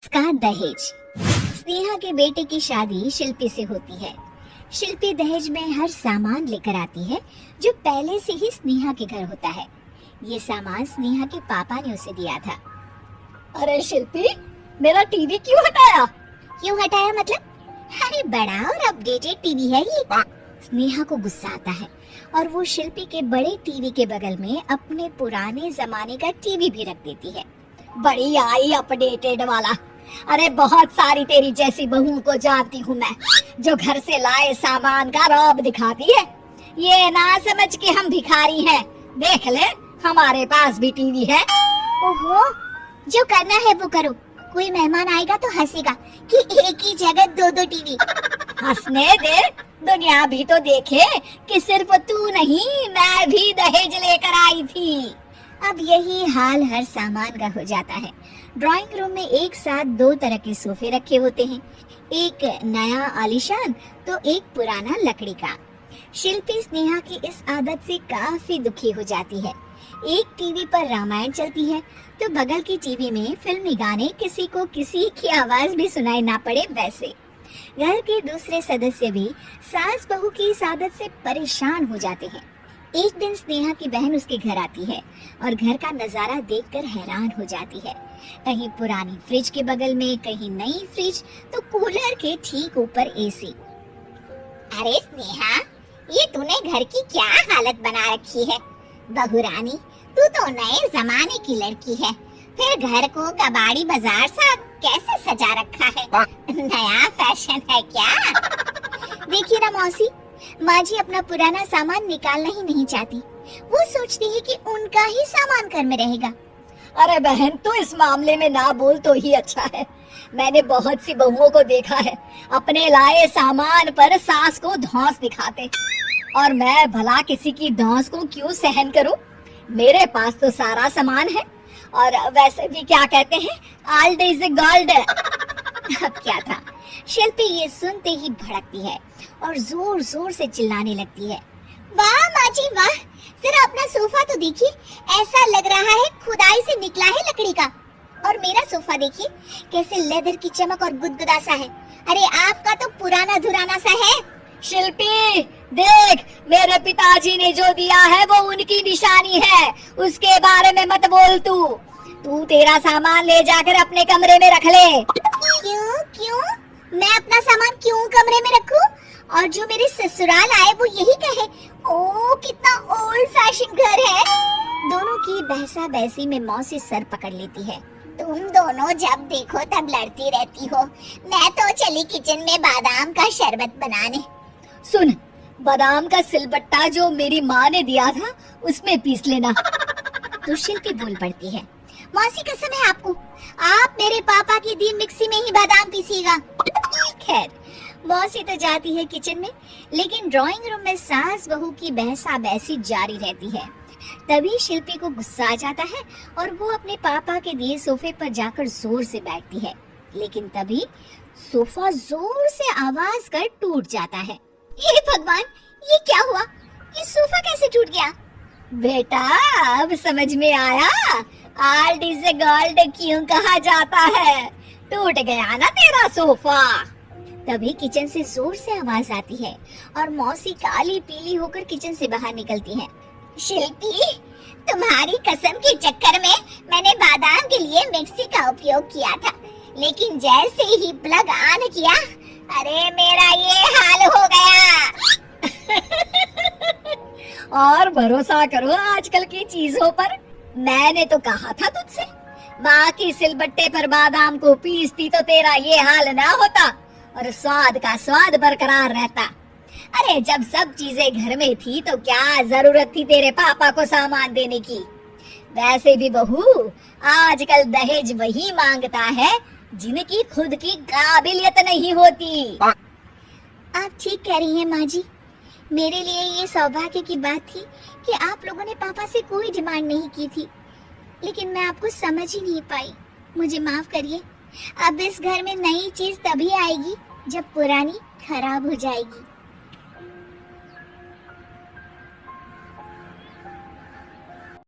का दहेज। स्नेहा के बेटे की शादी शिल्पी से होती है। शिल्पी दहेज में हर सामान लेकर आती है जो पहले से ही स्नेहा के घर होता है। ये सामान स्नेहा के पापा ने उसे दिया था। अरे शिल्पी, मेरा टीवी क्यों हटाया? क्यों हटाया मतलब? अरे बड़ा और अपडेटेड टीवी है ये। स्नेहा को गुस्सा आता है और वो शिल्पी के बड़े टीवी के बगल में अपने पुराने जमाने का टीवी भी रख देती है। बड़ी आई अपडेटेड वाला। अरे बहुत सारी तेरी जैसी बहुओं को जानती हूँ मैं, जो घर से लाए सामान का रौब दिखाती है। ये ना समझ के हम भिखारी हैं। देख ले, हमारे पास भी टीवी है। ओहो, जो करना है वो करो। कोई मेहमान आएगा तो हंसेगा कि एक ही जगह दो दो टीवी। हंसने दे, दुनिया भी तो देखे कि सिर्फ तू नहीं, मैं भी दहेज लेकर आई थी। अब यही हाल हर सामान का हो जाता है। ड्राइंग रूम में एक साथ दो तरह के सोफे रखे होते हैं, एक नया आलीशान तो एक पुराना लकड़ी का। शिल्पी स्नेहा की इस आदत से काफी दुखी हो जाती है। एक टीवी पर रामायण चलती है तो बगल की टीवी में फिल्मी गाने, किसी को किसी की आवाज भी सुनाई ना पड़े वैसे। घर के दूसरे सदस्य भी सास बहू की इस आदत से परेशान हो जाते हैं। एक दिन स्नेहा की बहन उसके घर आती है और घर का नजारा देखकर हैरान हो जाती है। कहीं पुरानी फ्रिज के बगल में, कहीं नई फ्रिज, तो कूलर के ठीक ऊपर एसी। अरे स्नेहा, ये तूने घर की क्या हालत बना रखी है? बहू रानी, तू तो नए जमाने की लड़की है, फिर घर को कबाड़ी बाजार सा कैसे सजा रखा है? नया फैशन है क्या? देखिए ना मौसी, माँ जी अपना पुराना सामान निकालना ही नहीं चाहती। वो सोचती है कि उनका ही सामान घर में रहेगा। अरे बहन, तू इस मामले में ना बोल तो ही अच्छा है। मैंने बहुत सी बहुओं को देखा है अपने लाए सामान पर सास को धौंस दिखाते, और मैं भला किसी की धौंस को क्यों सहन करूं? मेरे पास तो सारा सामान है, और वैसे भी क्या कहते हैं, ओल्ड इज गोल्ड। अब क्या था, शिल्पी ये सुनते ही भड़कती है और जोर जोर से चिल्लाने लगती है। वाह माँ जी वाह, जरा अपना सोफा तो देखिए, ऐसा लग रहा है खुदाई से निकला है लकड़ी का। और मेरा सोफा देखिए कैसे लेदर की चमक और गुदगुदा सा है। अरे आपका तो पुराना धुराना सा है। शिल्पी देख, मेरे पिताजी ने जो दिया है वो उनकी निशानी है, उसके बारे में मत बोल। तू तेरा सामान ले जाकर अपने कमरे में रख ले। क्यों क्यों? मैं अपना सामान क्यों कमरे में रखूं? और जो मेरे ससुराल आए वो यही कहे, ओ कितना ओल्ड फैशन घर है। दोनों की बहसा बहसी में मौसी सर पकड़ लेती है। तुम दोनों जब देखो तब लड़ती रहती हो। मैं तो चली किचन में बादाम का शरबत बनाने। सुन, बादाम का सिलबट्टा जो मेरी माँ ने दिया था उसमें पीस लेना। तो शिल्पी बोल पड़ती है, मौसी कसम है आपको, आप मेरे पापा की दी मिक्सी में ही बादाम पीसीगा। खैर, मौसी तो जाती है किचन में, लेकिन ड्राइंग रूम में सास बहू की बहसा बहसी जारी रहती है। तभी शिल्पी को गुस्सा आ जाता है और वो अपने पापा के दिए सोफे पर जाकर जोर से बैठती है, लेकिन तभी सोफा जोर से आवाज कर टूट जाता है। हे भगवान, ये क्या हुआ? ये सोफा कैसे टूट गया? बेटा, अब समझ में आया ओल्ड इज गोल्ड क्यों कहा जाता है। टूट गया ना तेरा सोफा। तभी किचन से जोर से आवाज आती है और मौसी काली पीली होकर किचन से बाहर निकलती है। शिल्पी, तुम्हारी कसम के चक्कर में मैंने बादाम के लिए मिक्सी का उपयोग किया था, लेकिन जैसे ही प्लग ऑन किया, अरे मेरा ये हाल हो गया। और भरोसा करो आजकल की चीजों पर। मैंने तो कहा था तुझसे, माँ की सिलबट्टे पर बादाम को पीसती तो तेरा ये हाल ना होता और स्वाद का स्वाद बरकरार रहता। अरे जब सब चीजें घर में थी तो क्या जरूरत थी तेरे पापा को सामान देने की? वैसे भी बहू, आजकल दहेज वही मांगता है जिनकी खुद की काबिलियत नहीं होती। आप ठीक कह रही हैं माँ जी। मेरे लिए ये सौभाग्य की बात थी कि आप लोगों ने पापा से कोई डिमांड नहीं की थी, लेकिन मैं आपको समझ ही नहीं पाई। मुझे माफ करिए। अब इस घर में नई चीज तभी आएगी जब पुरानी खराब हो जाएगी।